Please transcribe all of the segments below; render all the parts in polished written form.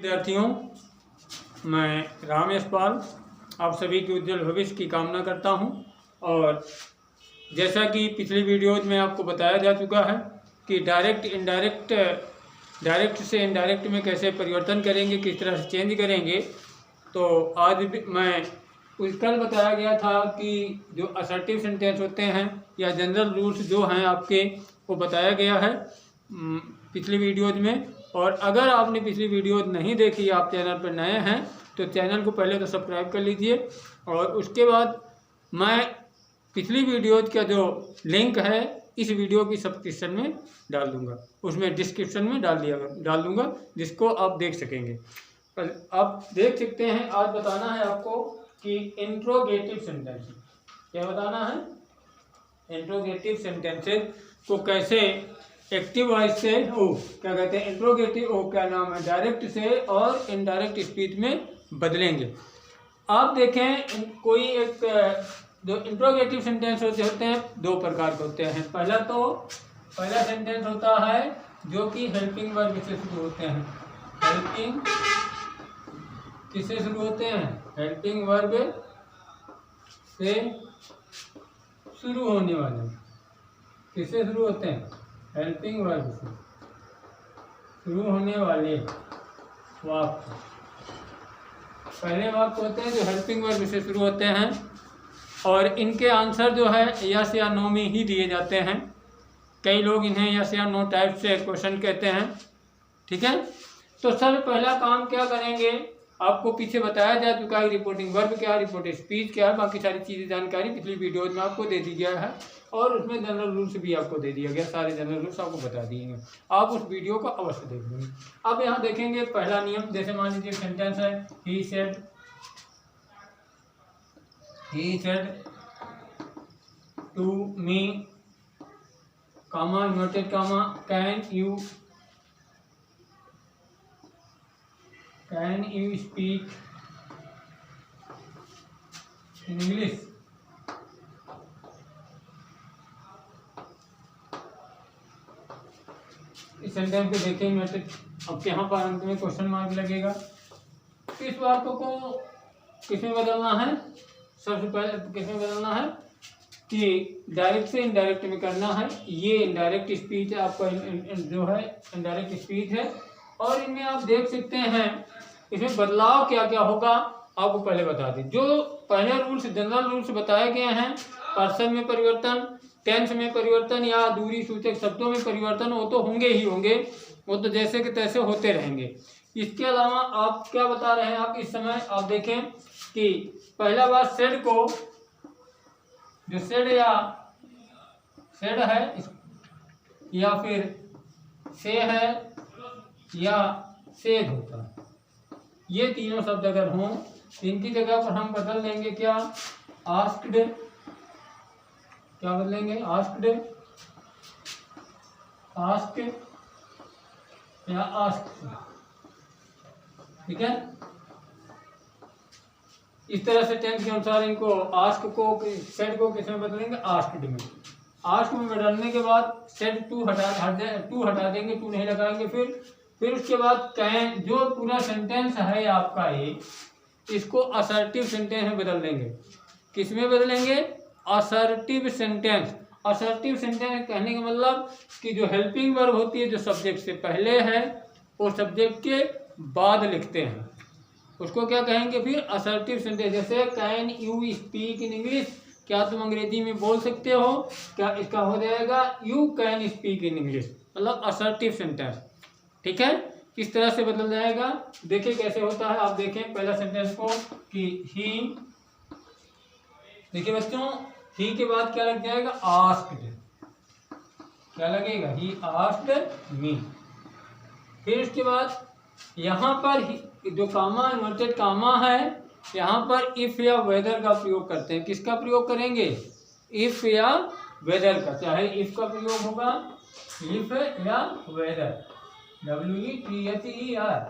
विद्यार्थियों, मैं राम यशपाल आप सभी के उज्जवल भविष्य की कामना करता हूं। और जैसा कि पिछली वीडियोज में आपको बताया जा चुका है कि डायरेक्ट से इनडायरेक्ट में कैसे परिवर्तन करेंगे, किस तरह से चेंज करेंगे। तो आज भी मैं कल बताया गया था कि जो असर्टिव सेंटेंस होते हैं या जनरल रूल्स जो हैं आपके, वो बताया गया है पिछली वीडियोज में। और अगर आपने पिछली वीडियोज नहीं देखी, आप चैनल पर नए हैं तो चैनल को पहले तो सब्सक्राइब कर लीजिए। और उसके बाद मैं पिछली वीडियोज का जो लिंक है इस वीडियो की सब्सक्रिप्शन में डाल दूंगा, उसमें डिस्क्रिप्शन में डाल दूंगा, जिसको आप देख सकेंगे। आप देख सकते हैं। आज बताना है आपको कि इंट्रोगेटिव सेंटेंस, क्या बताना है, इंट्रोगेटिव सेंटेंसेस को कैसे एक्टिव वॉइस से क्या कहते हैं, इंट्रोगेटिव क्या नाम है, डायरेक्ट से और इनडायरेक्ट स्पीच में बदलेंगे। आप देखें, कोई एक जो इंट्रोगेटिव सेंटेंस होते हैं दो प्रकार के होते हैं। पहला सेंटेंस होता है जो कि हेल्पिंग वर्ब से शुरू होते हैं। हेल्पिंग किससे शुरू होते हैं? हेल्पिंग वर्ब से शुरू होने वाले। किससे शुरू होते हैं? हेल्पिंग वर्ब से शुरू होने वाले वाक्य पहले वाक्य होते हैं जो हेल्पिंग वर्ब से शुरू होते हैं, और इनके आंसर जो है यस या नो में ही दिए जाते हैं। कई लोग इन्हें यस या नो टाइप से क्वेश्चन कहते हैं, ठीक है। तो सर पहला काम क्या करेंगे, आपको पीछे बताया जा चुका है रिपोर्टिंग वर्ब क्या है, रिपोर्टिंग स्पीच क्या है, बाकी सारी चीज़ें जानकारी पिछली वीडियोज में आपको दे दी गया है। और उसमें जनरल रूल्स भी आपको दे दिया गया, सारे जनरल रूल्स आपको बता दिए हैं। आप उस वीडियो को अवश्य देख लेंगे। अब यहाँ देखेंगे पहला नियम, जैसे मान लीजिए सेंटेंस है he said to me comma inverted comma can you speak in English. इस सेंटेंस को देखें इन्वर्टेड, अब यहाँ पर अंत में क्वेश्चन मार्क लगेगा। इस वाक्य को किसमें बदलना है? सबसे पहले किसमें बदलना है कि डायरेक्ट से इनडायरेक्ट में करना है। ये इनडायरेक्ट स्पीच है आपका, जो है इनडायरेक्ट स्पीच है। और इनमें आप देख सकते हैं इसमें बदलाव क्या क्या होगा, आपको पहले बता दें। जो पहले रूल्स जनरल रूल्स बताए गए हैं, पर्सन में परिवर्तन, टेंस में परिवर्तन या दूरी सूचक शब्दों में परिवर्तन, वो तो होंगे ही होंगे, वो तो जैसे कि तैसे होते रहेंगे। इसके अलावा आप क्या बता रहे हैं, आप इस समय आप देखें कि पहला बात सेड को, जो सेड है या फिर से है या सेड होता है, ये तीनों शब्द अगर हों, इनकी जगह पर हम बदल देंगे क्या? आस्क्ड, क्या बदलेंगे? आस्क्ड, आस्क या आस्क्ड, ठीक है। इस तरह से टेंस के अनुसार इनको आस्क को, सेड को किस में बदलेंगे? आस्क्ड में। आस्क में बदलने के बाद सेड टू हटा देंगे, टू नहीं लगाएंगे। फिर उसके बाद कैन, जो पूरा सेंटेंस है आपका ये, इसको असर्टिव सेंटेंस में बदल देंगे। किस में बदलेंगे? Assertive sentence. असर्टिव सेंटेंस कहने का मतलब कि जो हेल्पिंग वर्ब होती है, जो सब्जेक्ट से पहले है वो सब्जेक्ट के बाद लिखते हैं, उसको क्या कहेंगे? फिर असर्टिव सेंटेंस। जैसे can you speak in English, क्या तुम अंग्रेजी में बोल सकते हो? क्या इसका हो जाएगा you can speak in English, मतलब असर्टिव सेंटेंस, ठीक है। किस तरह से बदल जाएगा देखिए कैसे होता है। आप देखें पहला सेंटेंस को कि ही, देखिए बच्चों, ही के बाद क्या लग जाएगा? आस्क्ड, क्या लगेगा? He asked me. फिर उसके बाद यहाँ पर जो कामा इन्वर्टेड कामा है, यहाँ पर इफ या वेदर का प्रयोग करते हैं। किसका प्रयोग करेंगे? इफ या वेदर का, चाहे इफ का प्रयोग होगा, इफ या वेदर, WETHER,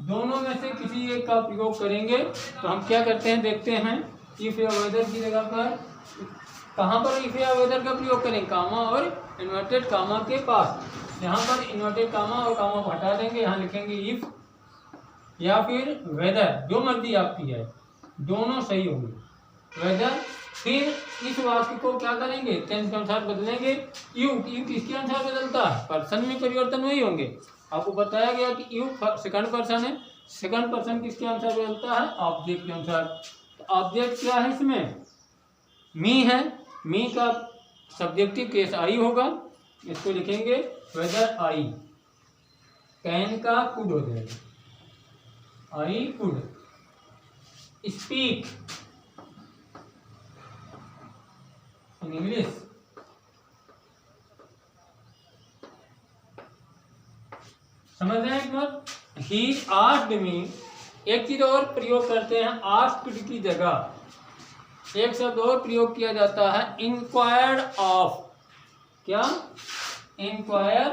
दोनों में से किसी एक का प्रयोग करेंगे। तो हम क्या करते हैं देखते हैं। इफ या वेदर की जगह पर कहाँ पर इफ या वेदर का प्रयोग करें? कामा और इन्वर्टेड कामा के पास। यहाँ पर इन्वर्टेड कामा और कामा को हटा देंगे, यहाँ लिखेंगे इफ या फिर वेदर, जो मर्जी आपकी है, दोनों सही होंगे। वेदर, फिर इस वाक्य को क्या करेंगे, टेंस के अनुसार बदलेंगे। यू किसके अनुसार बदलता है, पर्सन में परिवर्तन वही होंगे। आपको बताया गया कि यू सेकंड पर्सन है, सेकंड पर्सन किसके अनुसार बदलता है, ऑब्जेक्ट के अनुसार। तो ऑब्जेक्ट क्या है इसमें, मी है, मी का सब्जेक्टिव केस आई होगा, इसको लिखेंगे वेदर आई। कैन का कुड हो जाएगा, I could speak in English. समझ रहे हैं एक बार, ही आस्क्ड मी। एक चीज और प्रयोग करते हैं आस्क्ड की जगह, एक शब्द और प्रयोग किया जाता है, इंक्वायर्ड ऑफ। क्या इंक्वायर,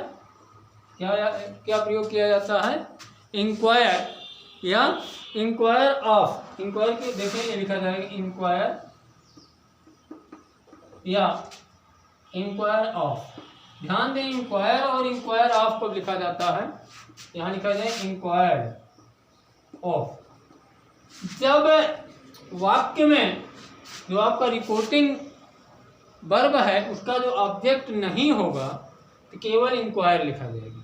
क्या प्रयोग किया जाता है, इंक्वायर या इंक्वायर ऑफ। इंक्वायर की देखें, ये लिखा जाएगा इंक्वायर या इंक्वायर ऑफ। ध्यान दें, इंक्वायर और इंक्वायर ऑफ कब लिखा जाता है, यहाँ लिखा जाए इंक्वायर्ड ऑफ। जब वाक्य में जो आपका रिपोर्टिंग वर्ब है उसका जो ऑब्जेक्ट नहीं होगा तो केवल इंक्वायर लिखा जाएगा।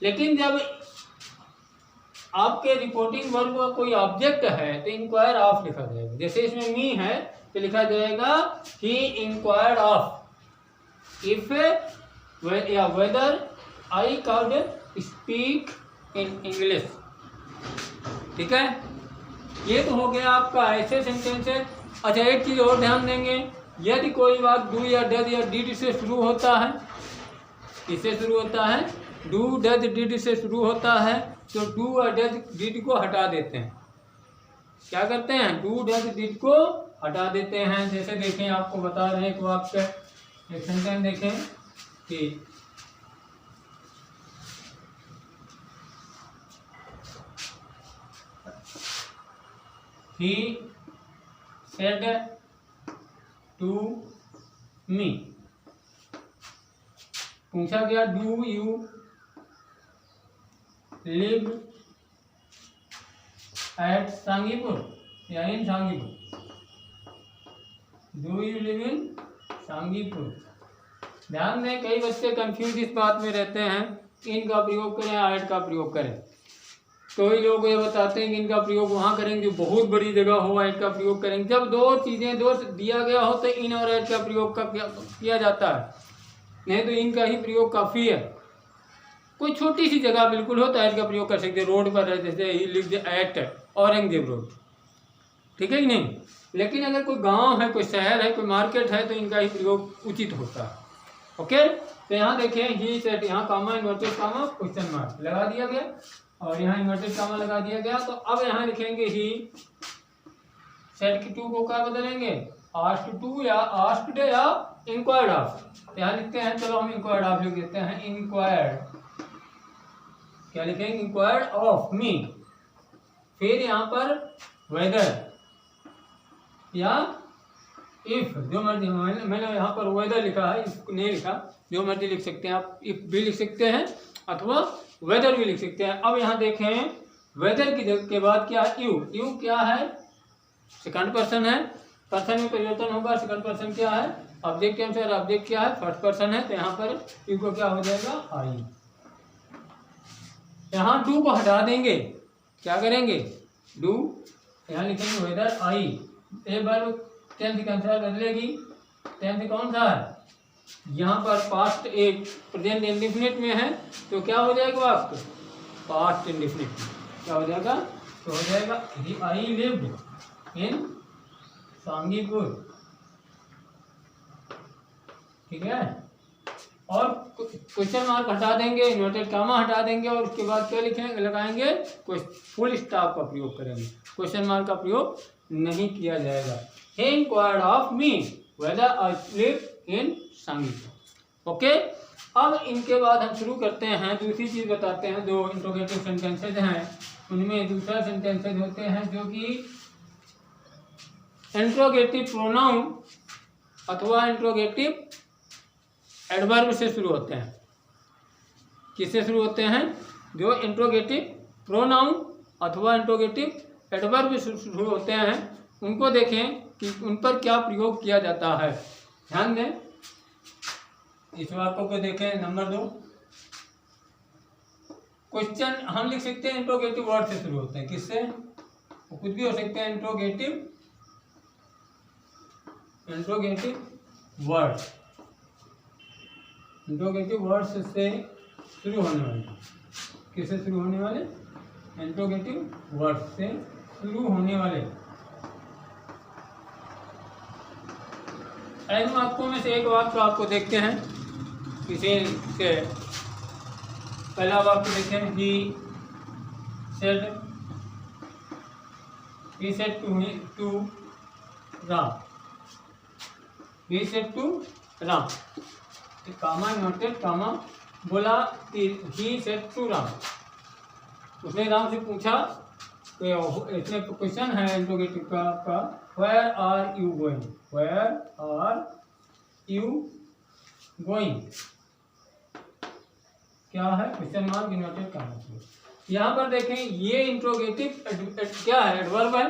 लेकिन जब आपके रिपोर्टिंग वर्ब का कोई ऑब्जेक्ट है तो इंक्वायर ऑफ लिखा जाएगा। जैसे इसमें मी है तो लिखा जाएगा ही इंक्वायर्ड ऑफ इफ या whether I cowed speak in English. ठीक है, ये तो हो गया आपका ऐसे सेंटेंस है। अच्छा, एक चीज और ध्यान देंगे, यदि कोई वाक्य डू या डज या डिड से शुरू होता है, किससे शुरू होता है, डू डज डिड से शुरू होता है, तो डू और डज डिड को हटा देते हैं। क्या करते हैं, डू डज डिड को हटा देते हैं। जैसे देखें, आपको बता रहे हैं एक वाक्य, एक सेंटेंस देखें कि he said to me। पूछा गया do you live at Sangipur या in Sangipur, do you live in Sangipur. ध्यान दें, कई बच्चे कंफ्यूज इस बात में रहते हैं, इन का प्रयोग करें एट का प्रयोग करें। कई लोग ये बताते हैं कि इनका प्रयोग वहाँ करेंगे जो बहुत बड़ी जगह हो, ऐड का प्रयोग करेंगे। जब दो चीज़ें दो दिया गया हो तो इन और ऐड का प्रयोग किया जाता है, नहीं तो इनका ही प्रयोग काफ़ी है। कोई छोटी सी जगह बिल्कुल हो तो ऐड का प्रयोग कर सकते हैं। रोड पर है, जैसे he live at Aurangzeb road, ठीक है कि नहीं। लेकिन अगर कोई गाँव है, कोई शहर है, कोई मार्केट है तो इनका ही प्रयोग उचित होता है। ओके, तो यहाँ देखें, ही सेट, यहाँ कामा इन्वर्टेड कामा क्वेश्चन मार्क लगा दिया गया और यहाँ इन्वर्टेड कामा लगा दिया गया। तो अब यहाँ लिखेंगे ही सेट की टू को क्या बदलेंगे, आस्क्ड टू या आस्क्ड या इंक्वायर्ड ऑफ। तो यहाँ लिखते हैं, चलो हम इंक्वायर्ड ऑफ लिख देते हैं, इंक्वायर्ड, क्या लिखेंगे, इंक्वायर्ड ऑफ मी। फिर यहाँ पर वेदर या इफ, जो मर्जी, मैंने यहाँ पर वेदर लिखा है, इफ नहीं लिखा, जो मर्जी लिख सकते हैं आप, इफ भी लिख सकते हैं अथवा वेदर भी लिख सकते हैं। अब यहाँ देखें, वेदर की के बाद क्या है, यू। यू क्या है, सेकंड पर्सन है, पर्सन में परिवर्तन होगा। सेकंड पर्सन क्या है, ऑब्जेक्ट के अनुसार ऑब्जेक्ट क्या है, फर्स्ट पर्सन है, तो यहाँ पर यू को क्या हो जाएगा, आई। यहाँ डू को हटा देंगे, क्या करेंगे, डू, यहाँ लिखेंगे वेदर आई। एक बार टेंस के अनुसार बदलेगी। टेंस कौन सा है, यहाँ पर पास्ट एक प्रेजेंट इंडेफिनिट में है, तो क्या हो जाएगा आपको, पास्ट इंडेफिनिट क्या हो जाएगा, तो हो जाएगा आई लिव्ड इन सांगीपुर। ठीक है, और क्वेश्चन मार्क हटा देंगे, इन्वर्टेड कामा हटा देंगे और उसके बाद क्या लिखेंगे, लगाएंगे, फुल स्टॉप का प्रयोग करेंगे, क्वेश्चन मार्क का प्रयोग नहीं किया जाएगा। He inquired of me whether I live in Sangipur. Okay, अब इनके बाद हम शुरू करते हैं, दूसरी चीज बताते हैं। जो इंट्रोगेटिव सेंटेंसेज हैं उनमें दूसरा सेंटेंसेज होते हैं जो कि इंट्रोगेटिव प्रोनाउन अथवा इंट्रोगेटिव एडवर्ब से शुरू होते हैं। किससे शुरू होते हैं, जो इंट्रोगेटिव प्रोनाउन अथवा इंट्रोगेटिव एडवर्ब शुरू होते हैं उनको देखें कि उन पर क्या प्रयोग किया जाता है। ध्यान दें, इस वाक्य को देखें। नंबर 2, क्वेश्चन हम लिख सकते हैं इंट्रोगेटिव वर्ड से शुरू होते हैं। किससे? कुछ भी हो सकते हैं। इंट्रोगेटिव वर्ड से शुरू होने वाले। किससे शुरू होने वाले? इंट्रोगेटिव वर्ड से शुरू होने वाले। इन वाक्यों में से एक वाक्य आपको देखते हैं। किसी से पहला वाक्य देखें। He said to Ram. He said to Ram, comma noted comma, बोला कि ही सेड टू राम। उसने राम से पूछा कि इसमें क्वेश्चन है इंट्रोगेटिव का where are you going, where are you going, क्या है? Question mark inverted comma. यहाँ पर देखें ये इंट्रोगेटिव क्या है? एडवर्ब है,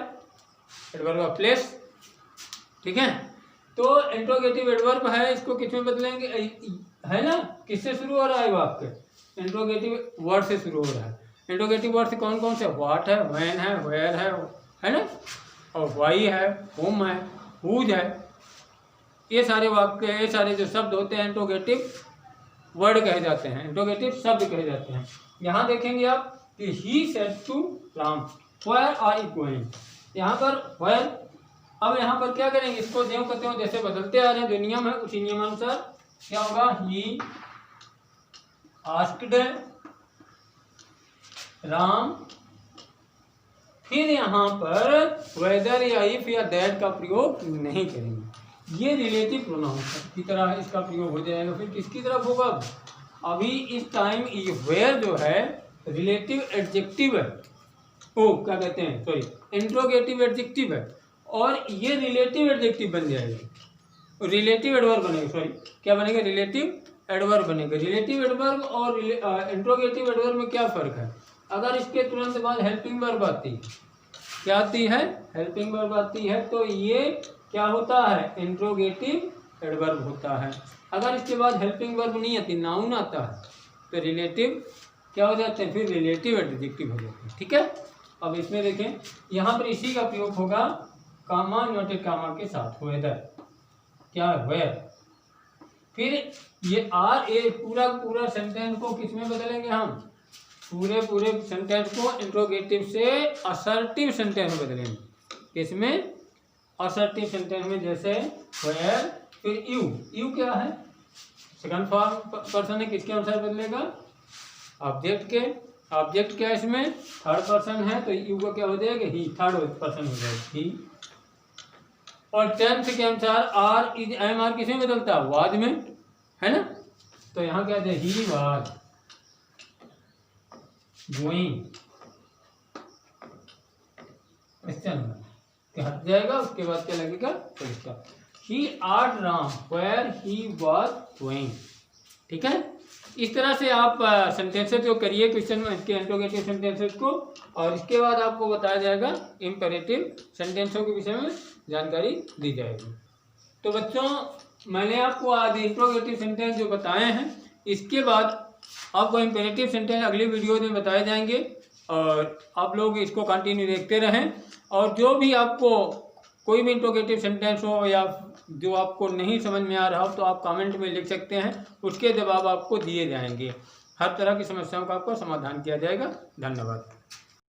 एडवर्ब ऑफ प्लेस। ठीक है, तो इंट्रोगेटिव एडवर्ब है, इसको किस में बदलेंगे? है ना, किससे शुरू हो रहा है वाक्य? इंट्रोगेटिव वर्ड से शुरू हो रहा है। इंट्रोगेटिव वर्ड से कौन कौन से? व्हाट है, व्हेन है, वेयर है ना, और व्हाई है, होम है, हुज है। ये सारे वाक्य, ये सारे जो शब्द होते हैं इंट्रोगेटिव वर्ड कहे जाते हैं, इंट्रोगेटिव शब्द कहे जाते हैं। यहाँ देखेंगे आप कि he said to Ram, where are you going. यहाँ पर वेयर, अब यहाँ पर क्या करेंगे? इसको ज्यों कहते हो जैसे बदलते आ रहे हैं, जो नियम है उसी नियमानुसार क्या होगा? He asked Ram. फिर यहाँ पर वेदर या इफ या दैट का प्रयोग नहीं करेंगे। ये रिलेटिव प्रोनाउन की तरह इसका प्रयोग हो जाएगा। फिर किसकी तरफ होगा? अभी इस टाइम वेयर जो है रिलेटिव एडजेक्टिव है, ओ क्या कहते हैं, सॉरी, इंट्रोगेटिव एडजेक्टिव है, और ये रिलेटिव एडजेक्टिव बन जाएगा। रिलेटिव एडवर्ब बनेगा, सॉरी क्या बनेगा? रिलेटिव एडवर्ब बनेगा। रिलेटिव एडवर्ब और इंट्रोगेटिव एडवर्ब में क्या फ़र्क है? अगर इसके तुरंत बाद हेल्पिंग वर्ब आती है, क्या आती है? हेल्पिंग वर्ब आती है, तो ये क्या होता है? इंट्रोगेटिव एडवर्ब होता है। अगर इसके बाद हेल्पिंग वर्ब नहीं आती, नाउन आता है, तो रिलेटिव क्या हो जाते हैं? फिर रिलेटिव एडजेक्टिव हो जाते हैं। ठीक है, अब इसमें देखें, यहाँ पर इसी का प्रयोग होगा कामा नोटेड कामा के साथ, वेदर क्या है? वेयर। फिर ये आर ए पूरा सेंटेंस को किस में बदलेंगे हम? पूरे सेंटेंस को इंट्रोगेटिव से असर्टिव सेंटेंस में बदलेंगे। किसमें? असर्टिव सेंटेंस में, जैसे वेयर, फिर यू क्या है? सेकंड फॉर्म पर्सन है, किसके अनुसार बदलेगा? ऑब्जेक्ट के। ऑब्जेक्ट क्या है इसमें? थर्ड पर्सन है, तो यू का क्या हो जाएगा? ही, थर्ड पर्सन हो जाएगा ही। और टेंथ के अनुसार आर इज एम आर किसमें बदलता है? वाज में, है ना, तो यहाँ क्या है? ही वाज गोइंग, क्वेश्चन हट जाएगा, उसके बाद क्या लगेगा? इसका ही आर्ट Ram where he was going. ठीक है, इस तरह से आप सेंटेंसेस जो करिए क्वेश्चन में इसके इंट्रोगेटिव सेंटेंसेस को, और इसके बाद आपको बताया जाएगा इम्पेरेटिव सेंटेंसों के विषय में जानकारी दी जाएगी। तो बच्चों, मैंने आपको आज इंट्रोगेटिव सेंटेंस जो बताए हैं, इसके बाद आपको इम्पेरेटिव सेंटेंस अगली वीडियो में बताए जाएंगे, और आप लोग इसको कंटिन्यू देखते रहें। और जो भी आपको कोई भी इंट्रोगेटिव सेंटेंस हो या जो आपको नहीं समझ में आ रहा हो, तो आप कमेंट में लिख सकते हैं, उसके जवाब आपको दिए जाएंगे। हर तरह की समस्याओं का आपको समाधान किया जाएगा। धन्यवाद।